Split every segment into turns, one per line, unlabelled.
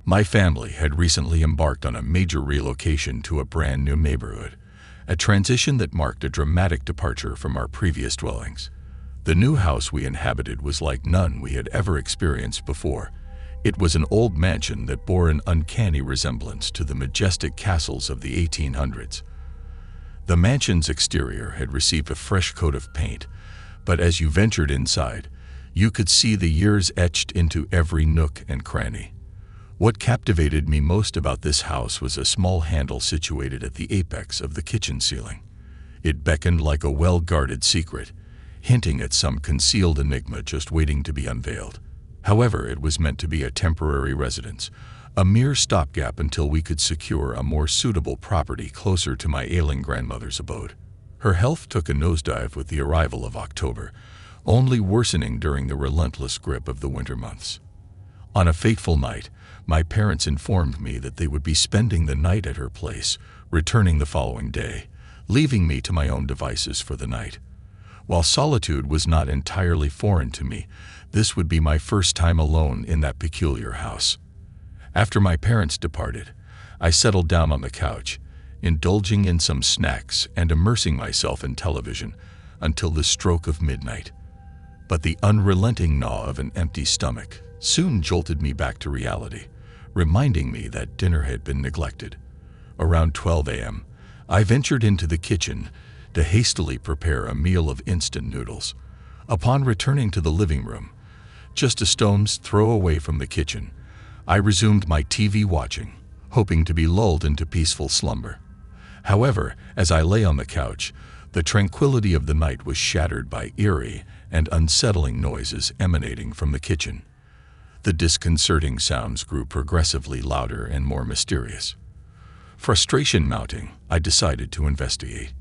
My family had recently embarked on a major relocation to a brand new neighborhood, a transition that marked a dramatic departure from our previous dwellings. The new house we inhabited was like none we had ever experienced before. It was an old mansion that bore an uncanny resemblance to the majestic castles of the 1800s. The mansion's exterior had received a fresh coat of paint, but as you ventured inside, you could see the years etched into every nook and cranny. What captivated me most about this house was a small handle situated at the apex of the kitchen ceiling. It beckoned like a well-guarded secret, hinting at some concealed enigma just waiting to be unveiled. However, it was meant to be a temporary residence, a mere stopgap until we could secure a more suitable property closer to my ailing grandmother's abode. Her health took a nosedive with the arrival of October, only worsening during the relentless grip of the winter months. On a fateful night, my parents informed me that they would be spending the night at her place, returning the following day, leaving me to my own devices for the night. While solitude was not entirely foreign to me, this would be my first time alone in that peculiar house. After my parents departed, I settled down on the couch, indulging in some snacks and immersing myself in television until the stroke of midnight. But the unrelenting gnaw of an empty stomach soon jolted me back to reality, reminding me that dinner had been neglected. Around 12 a.m., I ventured into the kitchen to hastily prepare a meal of instant noodles. Upon returning to the living room, just a stone's throw away from the kitchen, I resumed my TV watching, hoping to be lulled into peaceful slumber. However, as I lay on the couch, the tranquility of the night was shattered by eerie and unsettling noises emanating from the kitchen. The disconcerting sounds grew progressively louder and more mysterious. Frustration mounting, I decided to investigate.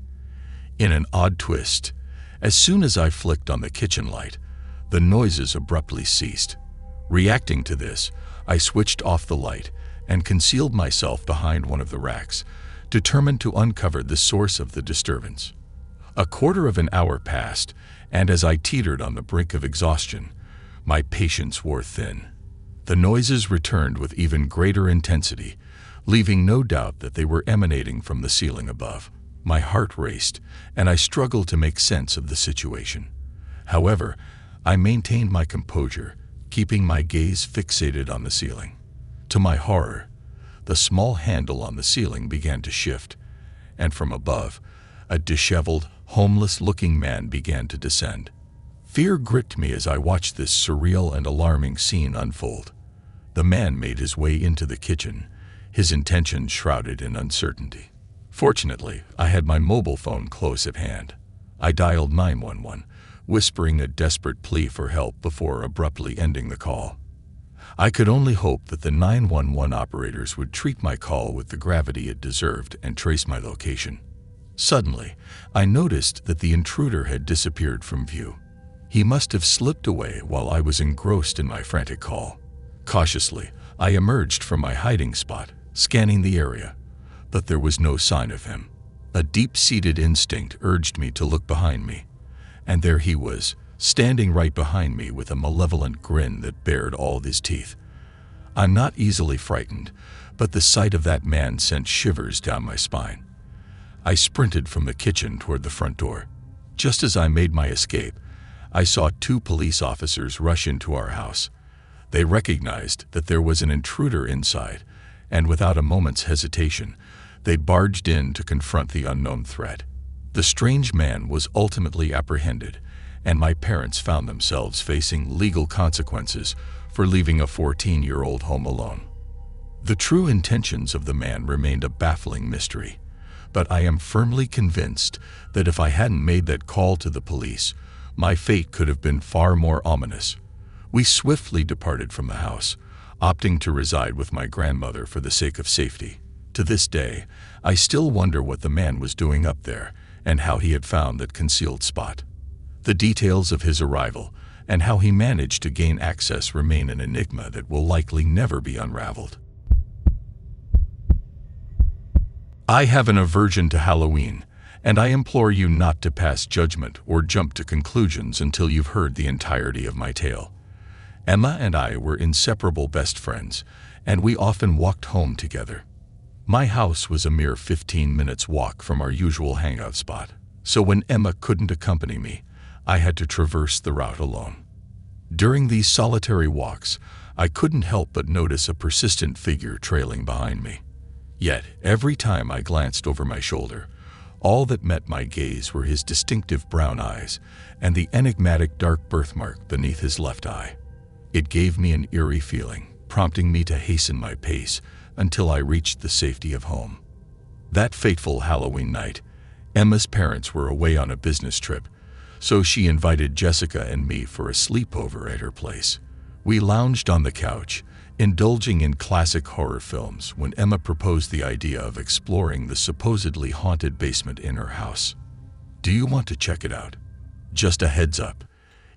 In an odd twist, as soon as I flicked on the kitchen light, the noises abruptly ceased. Reacting to this, I switched off the light and concealed myself behind one of the racks, determined to uncover the source of the disturbance. A quarter of an hour passed, and as I teetered on the brink of exhaustion, my patience wore thin. The noises returned with even greater intensity, leaving no doubt that they were emanating from the ceiling above. My heart raced, and I struggled to make sense of the situation. However, I maintained my composure, keeping my gaze fixated on the ceiling. To my horror, the small handle on the ceiling began to shift, and from above, a disheveled, homeless-looking man began to descend. Fear gripped me as I watched this surreal and alarming scene unfold. The man made his way into the kitchen, his intentions shrouded in uncertainty. Fortunately, I had my mobile phone close at hand. I dialed 911, whispering a desperate plea for help before abruptly ending the call. I could only hope that the 911 operators would treat my call with the gravity it deserved and trace my location. Suddenly, I noticed that the intruder had disappeared from view. He must have slipped away while I was engrossed in my frantic call. Cautiously, I emerged from my hiding spot, scanning the area, but there was no sign of him. A deep-seated instinct urged me to look behind me, and there he was, standing right behind me with a malevolent grin that bared all his teeth. I'm not easily frightened, but the sight of that man sent shivers down my spine. I sprinted from the kitchen toward the front door. Just as I made my escape, I saw 2 police officers rush into our house. They recognized that there was an intruder inside, and without a moment's hesitation, they barged in to confront the unknown threat. The strange man was ultimately apprehended, and my parents found themselves facing legal consequences for leaving a 14-year-old home alone. The true intentions of the man remained a baffling mystery, but I am firmly convinced that if I hadn't made that call to the police, my fate could have been far more ominous. We swiftly departed from the house, opting to reside with my grandmother for the sake of safety. To this day, I still wonder what the man was doing up there and how he had found that concealed spot. The details of his arrival and how he managed to gain access remain an enigma that will likely never be unraveled. I have an aversion to Halloween, and I implore you not to pass judgment or jump to conclusions until you've heard the entirety of my tale. Emma and I were inseparable best friends, and we often walked home together. My house was a mere 15 minutes walk from our usual hangout spot, so when Emma couldn't accompany me, I had to traverse the route alone. During these solitary walks, I couldn't help but notice a persistent figure trailing behind me. Yet, every time I glanced over my shoulder, all that met my gaze were his distinctive brown eyes and the enigmatic dark birthmark beneath his left eye. It gave me an eerie feeling, prompting me to hasten my pace until I reached the safety of home. That fateful Halloween night, Emma's parents were away on a business trip, so she invited Jessica and me for a sleepover at her place. We lounged on the couch, indulging in classic horror films when Emma proposed the idea of exploring the supposedly haunted basement in her house. "Do you want to check it out? Just a heads up,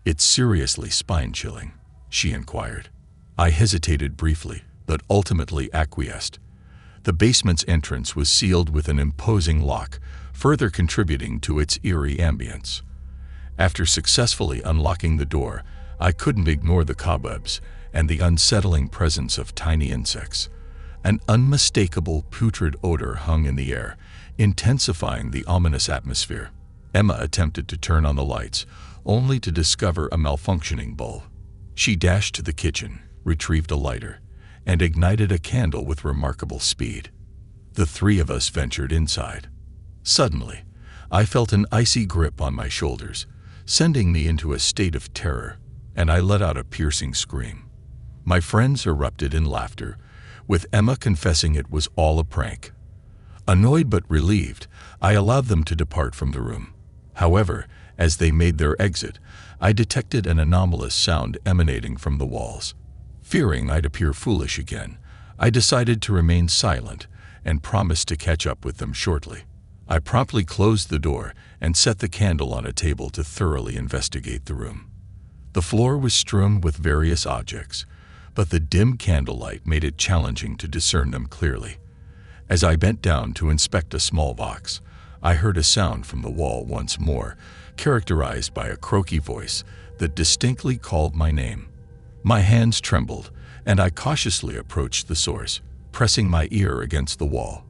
it's seriously spine-chilling," she inquired. I hesitated briefly, but ultimately acquiesced. The basement's entrance was sealed with an imposing lock, further contributing to its eerie ambience. After successfully unlocking the door, I couldn't ignore the cobwebs and the unsettling presence of tiny insects. An unmistakable putrid odor hung in the air, intensifying the ominous atmosphere. Emma attempted to turn on the lights, only to discover a malfunctioning bulb. She dashed to the kitchen, retrieved a lighter, and ignited a candle with remarkable speed. The three of us ventured inside. Suddenly, I felt an icy grip on my shoulders, sending me into a state of terror, and I let out a piercing scream. My friends erupted in laughter, with Emma confessing it was all a prank. Annoyed but relieved, I allowed them to depart from the room. However, as they made their exit, I detected an anomalous sound emanating from the walls. Fearing I'd appear foolish again, I decided to remain silent and promised to catch up with them shortly. I promptly closed the door and set the candle on a table to thoroughly investigate the room. The floor was strewn with various objects, but the dim candlelight made it challenging to discern them clearly. As I bent down to inspect a small box, I heard a sound from the wall once more, characterized by a croaky voice that distinctly called my name. My hands trembled, and I cautiously approached the source, pressing my ear against the wall.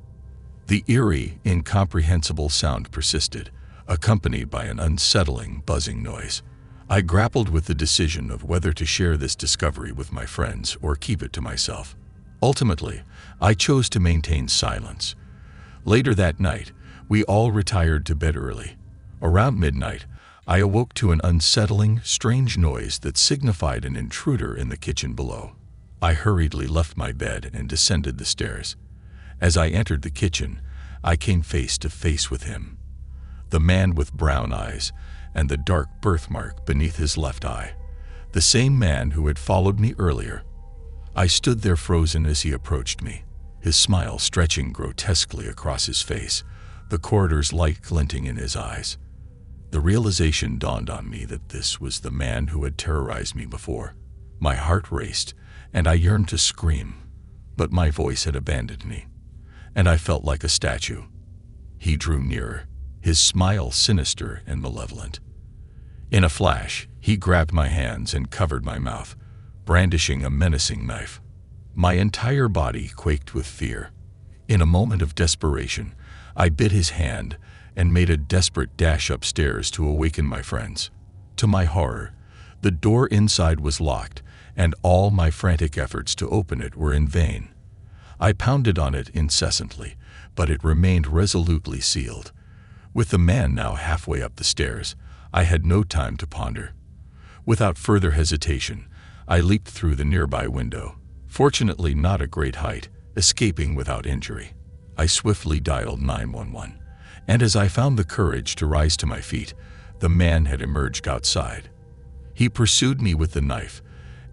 The eerie, incomprehensible sound persisted, accompanied by an unsettling, buzzing noise. I grappled with the decision of whether to share this discovery with my friends or keep it to myself. Ultimately, I chose to maintain silence. Later that night, we all retired to bed early. Around midnight, I awoke to an unsettling, strange noise that signified an intruder in the kitchen below. I hurriedly left my bed and descended the stairs. As I entered the kitchen, I came face to face with him. The man with brown eyes and the dark birthmark beneath his left eye. The same man who had followed me earlier. I stood there frozen as he approached me, his smile stretching grotesquely across his face, the corridor's light glinting in his eyes. The realization dawned on me that this was the man who had terrorized me before. My heart raced, and I yearned to scream, but my voice had abandoned me, and I felt like a statue. He drew nearer, his smile sinister and malevolent. In a flash, he grabbed my hands and covered my mouth, brandishing a menacing knife. My entire body quaked with fear. In a moment of desperation, I bit his hand and made a desperate dash upstairs to awaken my friends. To my horror, the door inside was locked, and all my frantic efforts to open it were in vain. I pounded on it incessantly, but it remained resolutely sealed. With the man now halfway up the stairs, I had no time to ponder. Without further hesitation, I leaped through the nearby window, fortunately not a great height, escaping without injury. I swiftly dialed 911, and as I found the courage to rise to my feet, the man had emerged outside. He pursued me with the knife,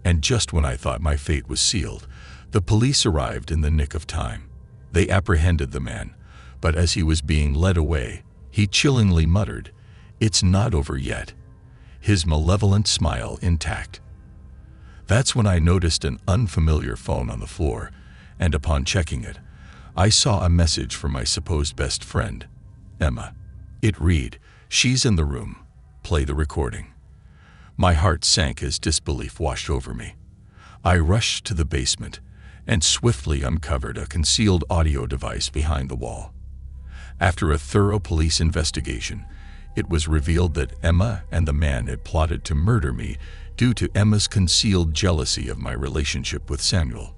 and just when I thought my fate was sealed, the police arrived in the nick of time. They apprehended the man, but as he was being led away, he chillingly muttered, "It's not over yet," his malevolent smile intact. That's when I noticed an unfamiliar phone on the floor, and upon checking it, I saw a message from my supposed best friend, Emma. It read, "She's in the room. Play the recording." My heart sank as disbelief washed over me. I rushed to the basement and swiftly uncovered a concealed audio device behind the wall. After a thorough police investigation, it was revealed that Emma and the man had plotted to murder me due to Emma's concealed jealousy of my relationship with Samuel.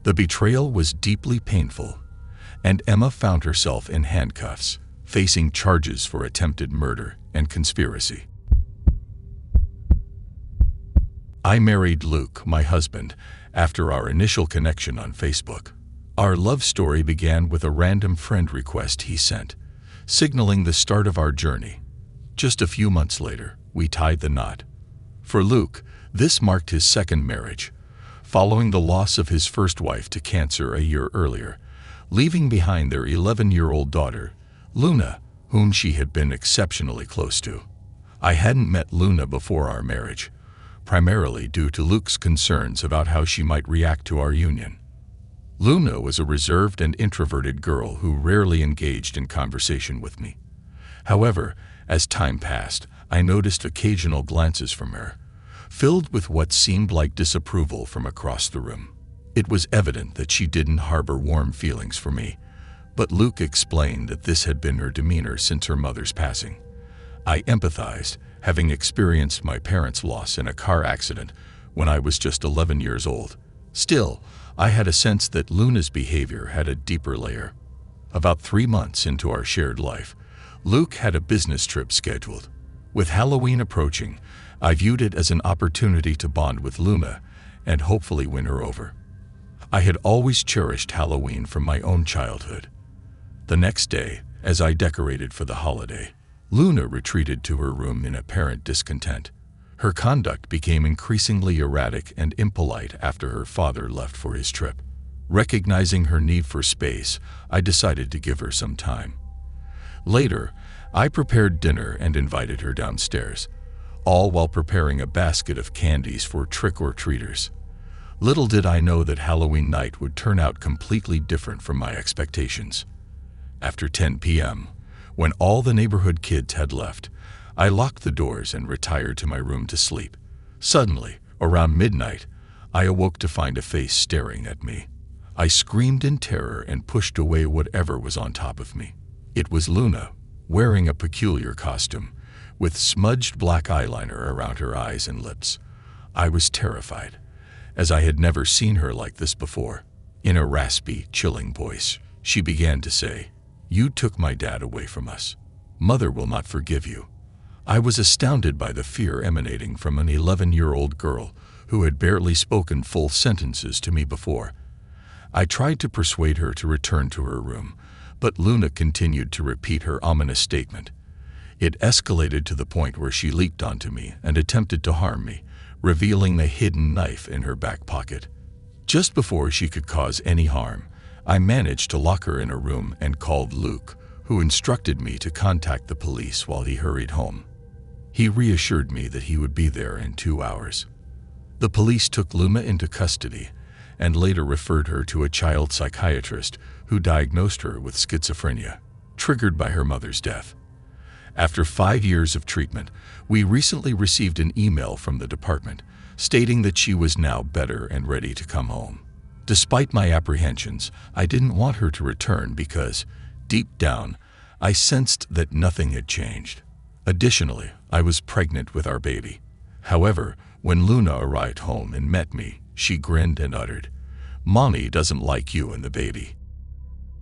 The betrayal was deeply painful, and Emma found herself in handcuffs, facing charges for attempted murder and conspiracy. I married Luke, my husband, after our initial connection on Facebook. Our love story began with a random friend request he sent, signaling the start of our journey. Just a few months later, we tied the knot. For Luke, this marked his second marriage, following the loss of his first wife to cancer a year earlier, leaving behind their 11-year-old daughter, Luna, whom she had been exceptionally close to. I hadn't met Luna before our marriage, primarily due to Luke's concerns about how she might react to our union. Luna was a reserved and introverted girl who rarely engaged in conversation with me. However, as time passed, I noticed occasional glances from her, filled with what seemed like disapproval from across the room. It was evident that she didn't harbor warm feelings for me, but Luke explained that this had been her demeanor since her mother's passing. I empathized, having experienced my parents' loss in a car accident when I was just 11 years old. Still, I had a sense that Luna's behavior had a deeper layer. About 3 months into our shared life, Luke had a business trip scheduled. With Halloween approaching, I viewed it as an opportunity to bond with Luna and hopefully win her over. I had always cherished Halloween from my own childhood. The next day, as I decorated for the holiday, Luna retreated to her room in apparent discontent. Her conduct became increasingly erratic and impolite after her father left for his trip. Recognizing her need for space, I decided to give her some time. Later, I prepared dinner and invited her downstairs, all while preparing a basket of candies for trick-or-treaters. Little did I know that Halloween night would turn out completely different from my expectations. After 10 p.m., when all the neighborhood kids had left, I locked the doors and retired to my room to sleep. Suddenly, around midnight, I awoke to find a face staring at me. I screamed in terror and pushed away whatever was on top of me. It was Luna, wearing a peculiar costume, with smudged black eyeliner around her eyes and lips. I was terrified, as I had never seen her like this before. In a raspy, chilling voice, she began to say, "You took my dad away from us. Mother will not forgive you." I was astounded by the fear emanating from an 11-year-old girl who had barely spoken full sentences to me before. I tried to persuade her to return to her room, but Luna continued to repeat her ominous statement. It escalated to the point where she leaped onto me and attempted to harm me, revealing a hidden knife in her back pocket. Just before she could cause any harm, I managed to lock her in a room and called Luke, who instructed me to contact the police while he hurried home. He reassured me that he would be there in 2 hours. The police took Luna into custody and later referred her to a child psychiatrist who diagnosed her with schizophrenia, triggered by her mother's death. After 5 years of treatment, we recently received an email from the department stating that she was now better and ready to come home. Despite my apprehensions, I didn't want her to return because, deep down, I sensed that nothing had changed. Additionally, I was pregnant with our baby. However, when Luna arrived home and met me, she grinned and uttered, "Mommy doesn't like you and the baby."